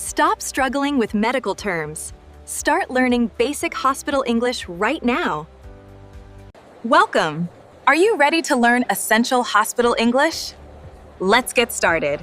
Stop struggling with medical terms. Start learning basic hospital English right now. Welcome! Are you ready to learn essential hospital English? Let's get started.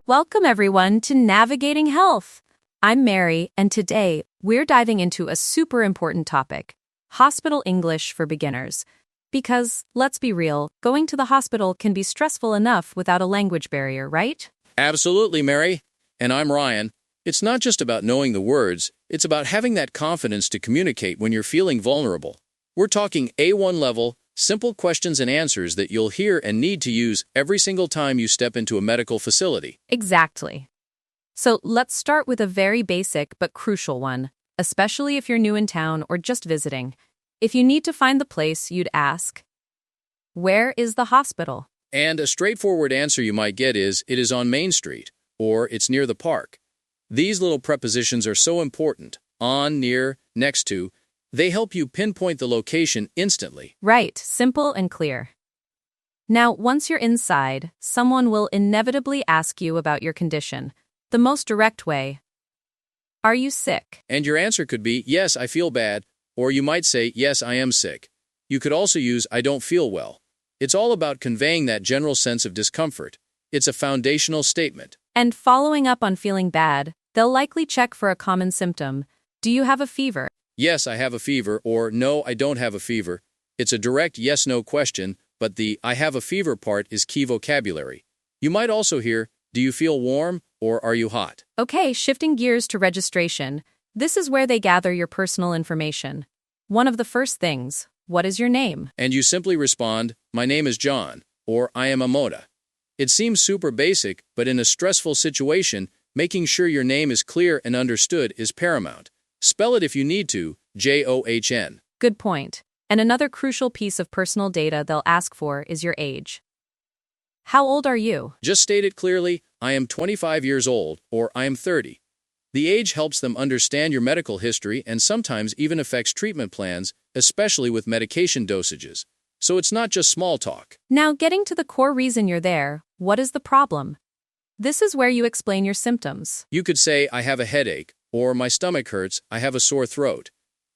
Welcome everyone to Navigating Health. I'm Mary, and today we're diving into a super important topic, hospital English for beginners. Because, let's be real, going to the hospital can be stressful enough without a language barrier, right? Absolutely, Mary. And I'm Ryan. It's not just about knowing the words, it's about having that confidence to communicate when you're feeling vulnerable. We're talking A1 level, simple questions and answers that you'll hear and need to use every single time you step into a medical facility. Exactly. So let's start with a very basic but crucial one, especially if you're new in town or just visiting. If you need to find the place, you'd ask, where is the hospital? And a straightforward answer you might get is, it is on Main Street, or it's near the park. These little prepositions are so important. On, near, next to. They help you pinpoint the location instantly. Right, simple and clear. Now, once you're inside, someone will inevitably ask you about your condition. The most direct way. Are you sick? And your answer could be, yes, I feel bad, or you might say, yes, I am sick. You could also use, I don't feel well. It's all about conveying that general sense of discomfort. It's a foundational statement. And following up on feeling bad, they'll likely check for a common symptom. Do you have a fever? Yes, I have a fever, or no, I don't have a fever. It's a direct yes-no question, but the I have a fever part is key vocabulary. You might also hear, do you feel warm, or are you hot? Okay, shifting gears to registration. This is where they gather your personal information. One of the first things, what is your name? And you simply respond, my name is John, or I am Amota. It seems super basic, but in a stressful situation, making sure your name is clear and understood is paramount. Spell it if you need to, John. Good point. And another crucial piece of personal data they'll ask for is your age. How old are you? Just state it clearly, I am 25 years old, or I am 30. The age helps them understand your medical history and sometimes even affects treatment plans, especially with medication dosages. So it's not just small talk. Now, getting to the core reason you're there, what is the problem? This is where you explain your symptoms. You could say, I have a headache, or my stomach hurts, I have a sore throat.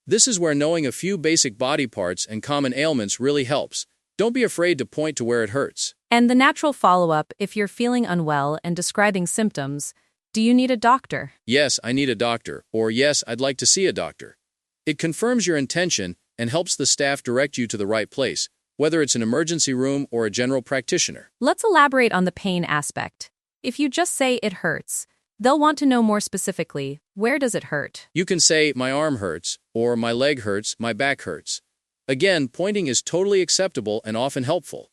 This is where knowing a few basic body parts and common ailments really helps. Don't be afraid to point to where it hurts. And the natural follow-up, if you're feeling unwell and describing symptoms, do you need a doctor? Yes, I need a doctor, or yes, I'd like to see a doctor. It confirms your intention and helps the staff direct you to the right place, whether it's an emergency room or a general practitioner. Let's elaborate on the pain aspect. If you just say it hurts, they'll want to know more specifically, where does it hurt? You can say, my arm hurts, or my leg hurts, my back hurts. Again, pointing is totally acceptable and often helpful.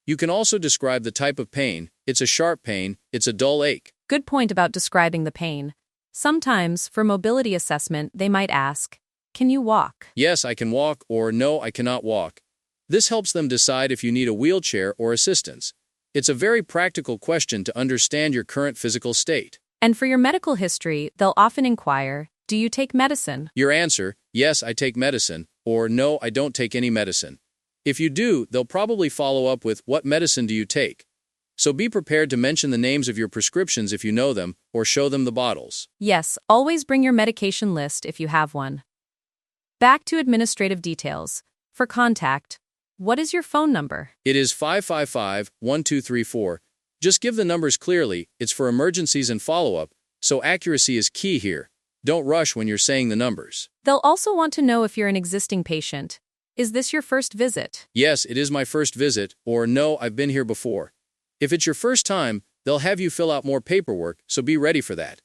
You can also describe the type of pain. It's a sharp pain, it's a dull ache. Good point about describing the pain. Sometimes, for mobility assessment, they might ask, can you walk? Yes, I can walk, or no, I cannot walk. This helps them decide if you need a wheelchair or assistance. It's a very practical question to understand your current physical state. And for your medical history, they'll often inquire, do you take medicine? Your answer, yes, I take medicine, or no, I don't take any medicine. If you do, they'll probably follow up with, what medicine do you take? So be prepared to mention the names of your prescriptions if you know them, or show them the bottles. Yes, always bring your medication list if you have one. Back to administrative details. For contact, what is your phone number? It is 555-1234. Just give the numbers clearly, it's for emergencies and follow-up, so accuracy is key here. Don't rush when you're saying the numbers. They'll also want to know if you're an existing patient. Is this your first visit? Yes, it is my first visit, or no, I've been here before. If it's your first time, they'll have you fill out more paperwork, so be ready for that.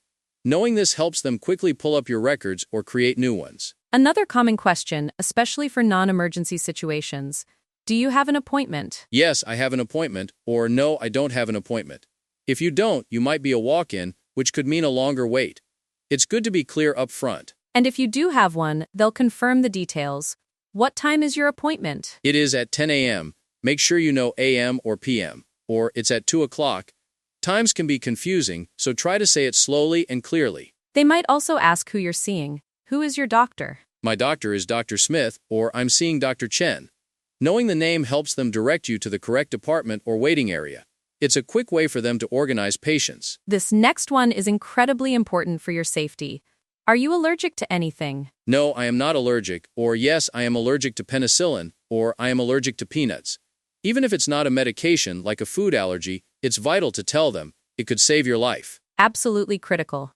Knowing this helps them quickly pull up your records or create new ones. Another common question, especially for non-emergency situations, do you have an appointment? Yes, I have an appointment, or no, I don't have an appointment. If you don't, you might be a walk-in, which could mean a longer wait. It's good to be clear up front. And if you do have one, they'll confirm the details. What time is your appointment? It is at 10 a.m. Make sure you know a.m. or p.m., or it's at 2 o'clock. Times can be confusing, so try to say it slowly and clearly. They might also ask who you're seeing. Who is your doctor? My doctor is Dr. Smith, or I'm seeing Dr. Chen. Knowing the name helps them direct you to the correct department or waiting area. It's a quick way for them to organize patients. This next one is incredibly important for your safety. Are you allergic to anything? No, I am not allergic, or yes, I am allergic to penicillin, or I am allergic to peanuts. Even if it's not a medication like a food allergy, it's vital to tell them. It could save your life. Absolutely critical.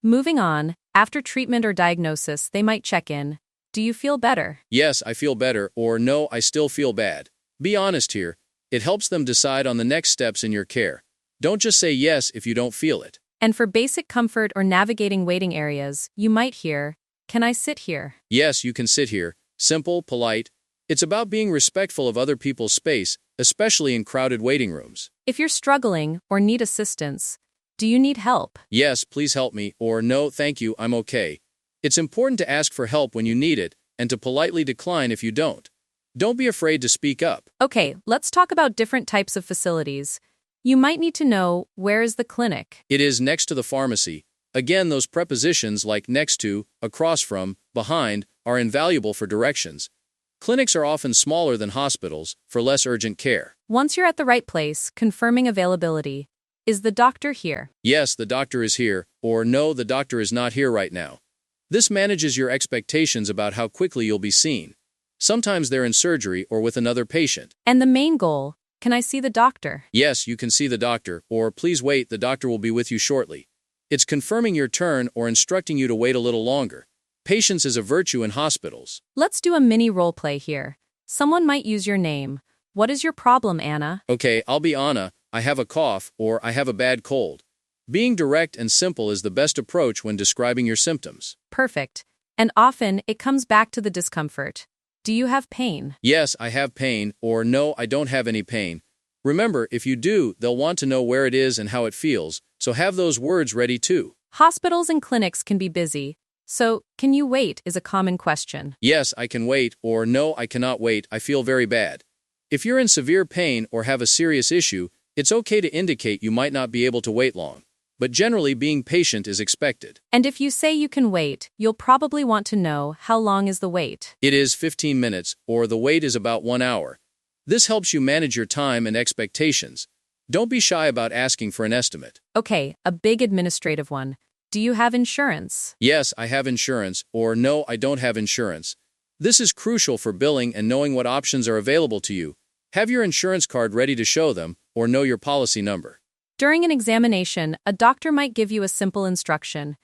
Moving on, after treatment or diagnosis, they might check in. Do you feel better? Yes, I feel better, or no, I still feel bad. Be honest here. It helps them decide on the next steps in your care. Don't just say yes if you don't feel it. And for basic comfort or navigating waiting areas, you might hear, "Can I sit here?" Yes, you can sit here. Simple, polite. It's about being respectful of other people's space, especially in crowded waiting rooms. If you're struggling or need assistance, do you need help? Yes, please help me, or no, thank you, I'm okay. It's important to ask for help when you need it, and to politely decline if you don't. Don't be afraid to speak up. Okay, let's talk about different types of facilities. You might need to know, where is the clinic? It is next to the pharmacy. Again, those prepositions like next to, across from, behind, are invaluable for directions. Clinics are often smaller than hospitals, for less urgent care. Once you're at the right place, confirming availability. Is the doctor here? Yes, the doctor is here, or no, the doctor is not here right now. This manages your expectations about how quickly you'll be seen. Sometimes they're in surgery or with another patient. And the main goal, can I see the doctor? Yes, you can see the doctor, or please wait, the doctor will be with you shortly. It's confirming your turn or instructing you to wait a little longer. Patience is a virtue in hospitals. Let's do a mini role play here. Someone might use your name. What is your problem, Anna? Okay, I'll be Anna. I have a cough, or I have a bad cold. Being direct and simple is the best approach when describing your symptoms. Perfect. And often, it comes back to the discomfort. Do you have pain? Yes, I have pain, or no, I don't have any pain. Remember, if you do, they'll want to know where it is and how it feels, so have those words ready too. Hospitals and clinics can be busy, so can you wait is a common question. Yes, I can wait, or no, I cannot wait, I feel very bad. If you're in severe pain or have a serious issue, it's okay to indicate you might not be able to wait long. But generally, being patient is expected. And if you say you can wait, you'll probably want to know, how long is the wait? It is 15 minutes, or the wait is about 1 hour. This helps you manage your time and expectations. Don't be shy about asking for an estimate. Okay, a big administrative one. Do you have insurance? Yes, I have insurance, or no, I don't have insurance. This is crucial for billing and knowing what options are available to you. Have your insurance card ready to show them, or know your policy number. During an examination, a doctor might give you a simple instruction.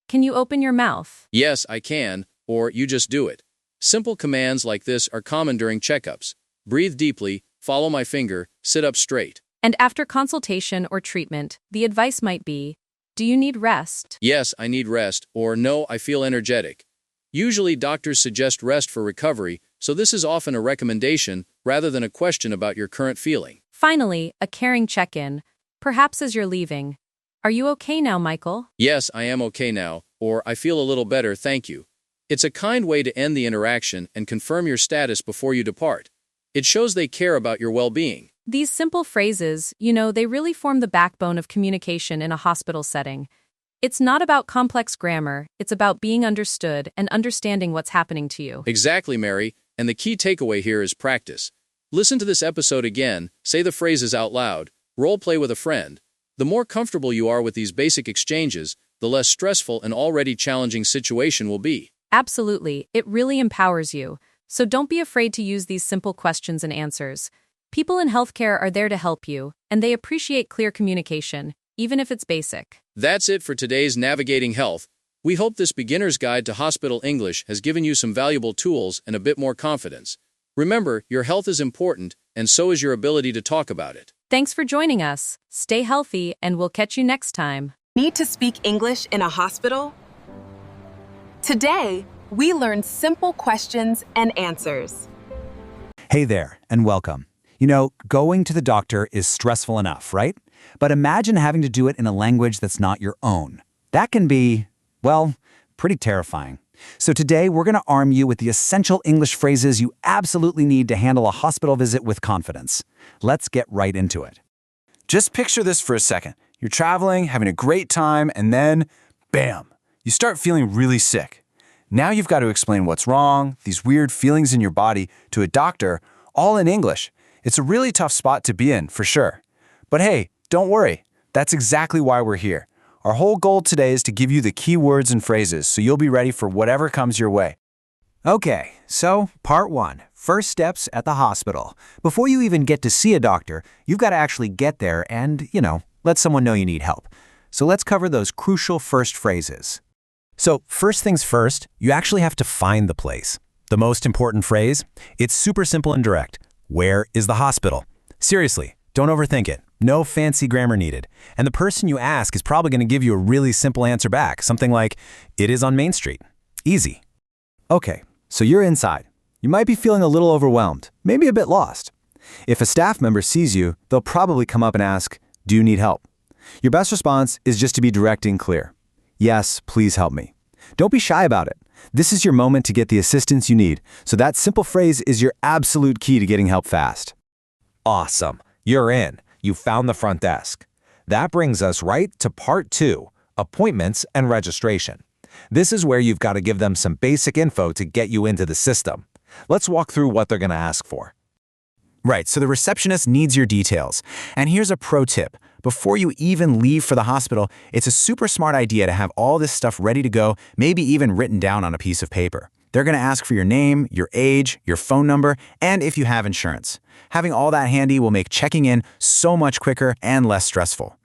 Can you open your mouth? Yes, I can, or you just do it. Simple commands like this are common during checkups. Breathe deeply, follow my finger, sit up straight. And after consultation or treatment, the advice might be, do you need rest? Yes, I need rest, or no, I feel energetic. Usually doctors suggest rest for recovery, so this is often a recommendation rather than a question about your current feeling. Finally, a caring check-in. Perhaps as you're leaving. Are you okay now, Michael? Yes, I am okay now, or I feel a little better, thank you. It's a kind way to end the interaction and confirm your status before you depart. It shows they care about your well-being. These simple phrases, they really form the backbone of communication in a hospital setting. It's not about complex grammar, it's about being understood and understanding what's happening to you. Exactly, Mary, and the key takeaway here is practice. Listen to this episode again, say the phrases out loud, role play with a friend. The more comfortable you are with these basic exchanges, the less stressful an already challenging situation will be. Absolutely, it really empowers you. So don't be afraid to use these simple questions and answers. People in healthcare are there to help you, and they appreciate clear communication, even if it's basic. That's it for today's Navigating Health. We hope this beginner's guide to hospital English has given you some valuable tools and a bit more confidence. Remember, your health is important, and so is your ability to talk about it. Thanks for joining us. Stay healthy, and we'll catch you next time. Need to speak English in a hospital? Today, we learn simple questions and answers. Hey there, and welcome. Going to the doctor is stressful enough, right? But imagine having to do it in a language that's not your own. That can be, pretty terrifying. So today, we're going to arm you with the essential English phrases you absolutely need to handle a hospital visit with confidence. Let's get right into it. Just picture this for a second. You're traveling, having a great time, and then, bam, you start feeling really sick. Now you've got to explain what's wrong, these weird feelings in your body, to a doctor, all in English. It's a really tough spot to be in, for sure. But hey, don't worry. That's exactly why we're here. Our whole goal today is to give you the key words and phrases so you'll be ready for whatever comes your way. Okay, so part 1, first steps at the hospital. Before you even get to see a doctor, you've got to actually get there and, let someone know you need help. So let's cover those crucial first phrases. So first things first, you actually have to find the place. The most important phrase? It's super simple and direct. Where is the hospital? Seriously, don't overthink it. No fancy grammar needed. And the person you ask is probably going to give you a really simple answer back. Something like, it is on Main Street. Easy. Okay, so you're inside. You might be feeling a little overwhelmed, maybe a bit lost. If a staff member sees you, they'll probably come up and ask, do you need help? Your best response is just to be direct and clear. Yes, please help me. Don't be shy about it. This is your moment to get the assistance you need, so that simple phrase is your absolute key to getting help fast. Awesome. You're in. You found the front desk. That brings us right to part 2, appointments and registration. This is where you've got to give them some basic info to get you into the system. Let's walk through what they're going to ask for. Right, so the receptionist needs your details. And here's a pro tip. Before you even leave for the hospital, it's a super smart idea to have all this stuff ready to go, maybe even written down on a piece of paper. They're going to ask for your name, your age, your phone number, and if you have insurance. Having all that handy will make checking in so much quicker and less stressful.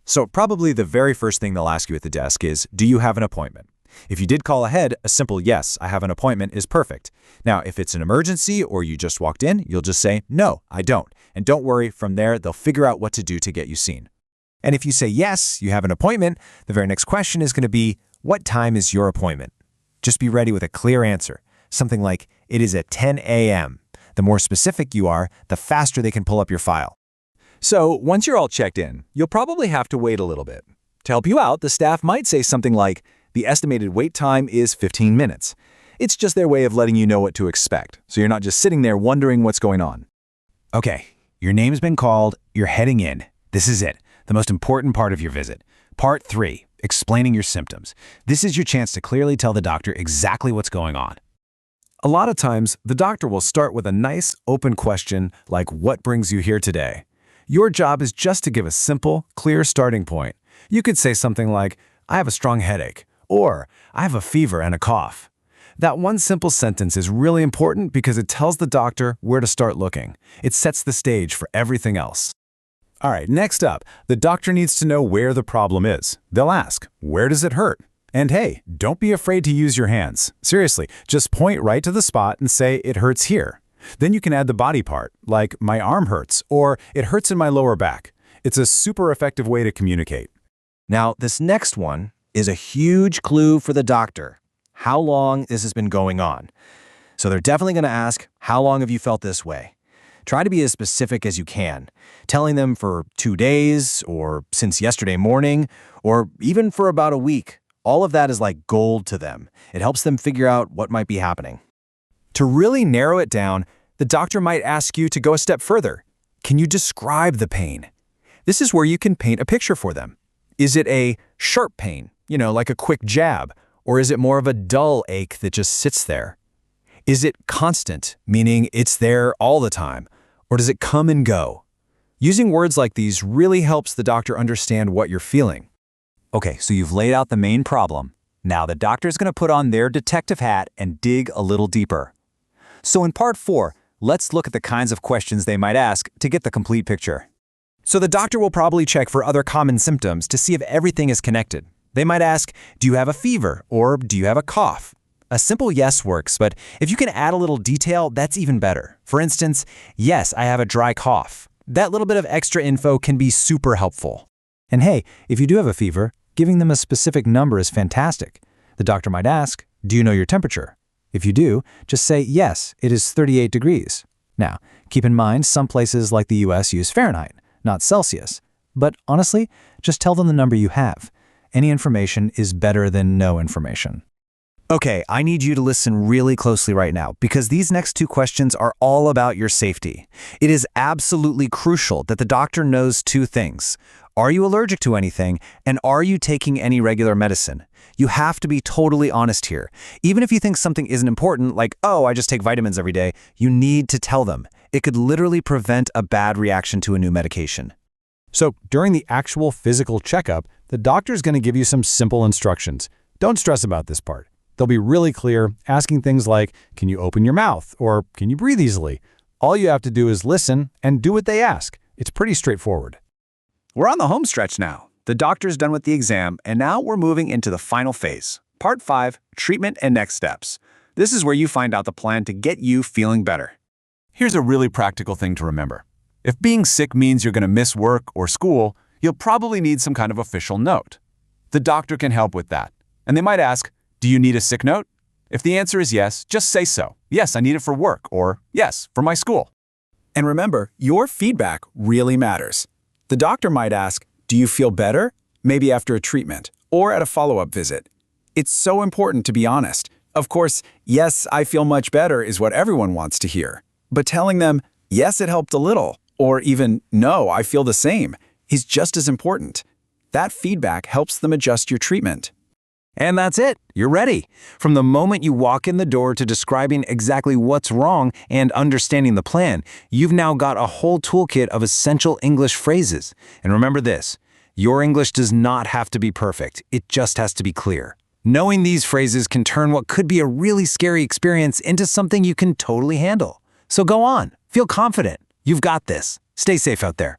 So probably the very first thing they'll ask you at the desk is, do you have an appointment? If you did call ahead, a simple yes, I have an appointment is perfect. Now, if it's an emergency or you just walked in, you'll just say, no, I don't. And don't worry, from there, they'll figure out what to do to get you seen. And if you say yes, you have an appointment, the very next question is going to be, what time is your appointment? Just be ready with a clear answer. Something like, it is at 10 a.m. The more specific you are, the faster they can pull up your file. So once you're all checked in, you'll probably have to wait a little bit. To help you out, the staff might say something like, the estimated wait time is 15 minutes. It's just their way of letting you know what to expect, so you're not just sitting there wondering what's going on. Okay, your name's been called, you're heading in. This is it, the most important part of your visit. Part 3, explaining your symptoms. This is your chance to clearly tell the doctor exactly what's going on. A lot of times, the doctor will start with a nice, open question like, what brings you here today? Your job is just to give a simple, clear starting point. You could say something like, I have a strong headache, or I have a fever and a cough. That one simple sentence is really important because it tells the doctor where to start looking. It sets the stage for everything else. All right, next up, the doctor needs to know where the problem is. They'll ask, where does it hurt? And hey, don't be afraid to use your hands. Seriously, just point right to the spot and say, it hurts here. Then you can add the body part, like my arm hurts, or it hurts in my lower back. It's a super effective way to communicate. Now, this next one is a huge clue for the doctor. How long this has been going on. So they're definitely going to ask, how long have you felt this way? Try to be as specific as you can, telling them for 2 days, or since yesterday morning, or even for about a week. All of that is like gold to them. It helps them figure out what might be happening. To really narrow it down, the doctor might ask you to go a step further. Can you describe the pain? This is where you can paint a picture for them. Is it a sharp pain, like a quick jab? Or is it more of a dull ache that just sits there? Is it constant, meaning it's there all the time? Or does it come and go? Using words like these really helps the doctor understand what you're feeling. Okay, so you've laid out the main problem. Now the doctor's going to put on their detective hat and dig a little deeper. So in part 4, let's look at the kinds of questions they might ask to get the complete picture. So the doctor will probably check for other common symptoms to see if everything is connected. They might ask, do you have a fever or do you have a cough? A simple yes works, but if you can add a little detail, that's even better. For instance, yes, I have a dry cough. That little bit of extra info can be super helpful. And hey, if you do have a fever, giving them a specific number is fantastic. The doctor might ask, do you know your temperature? If you do, just say, yes, it is 38 degrees. Now, keep in mind, some places like the US use Fahrenheit, not Celsius. But honestly, just tell them the number you have. Any information is better than no information. Okay, I need you to listen really closely right now because these next 2 questions are all about your safety. It is absolutely crucial that the doctor knows 2 things. Are you allergic to anything? And are you taking any regular medicine? You have to be totally honest here. Even if you think something isn't important, like, oh, I just take vitamins every day, you need to tell them. It could literally prevent a bad reaction to a new medication. So during the actual physical checkup, the doctor's going to give you some simple instructions. Don't stress about this part. They'll be really clear, asking things like, can you open your mouth? Or can you breathe easily? All you have to do is listen and do what they ask. It's pretty straightforward. We're on the home stretch now. The doctor's done with the exam, and now we're moving into the final phase. Part 5, treatment and next steps. This is where you find out the plan to get you feeling better. Here's a really practical thing to remember. If being sick means you're going to miss work or school, you'll probably need some kind of official note. The doctor can help with that. And they might ask, do you need a sick note? If the answer is yes, just say so. Yes, I need it for work, or yes, for my school. And remember, your feedback really matters. The doctor might ask, do you feel better? Maybe after a treatment or at a follow-up visit. It's so important to be honest. Of course, yes, I feel much better is what everyone wants to hear. But telling them, yes, it helped a little, or even, no, I feel the same, is just as important. That feedback helps them adjust your treatment. And that's it. You're ready. From the moment you walk in the door to describing exactly what's wrong and understanding the plan, you've now got a whole toolkit of essential English phrases. And remember this, your English does not have to be perfect. It just has to be clear. Knowing these phrases can turn what could be a really scary experience into something you can totally handle. So go on. Feel confident. You've got this. Stay safe out there.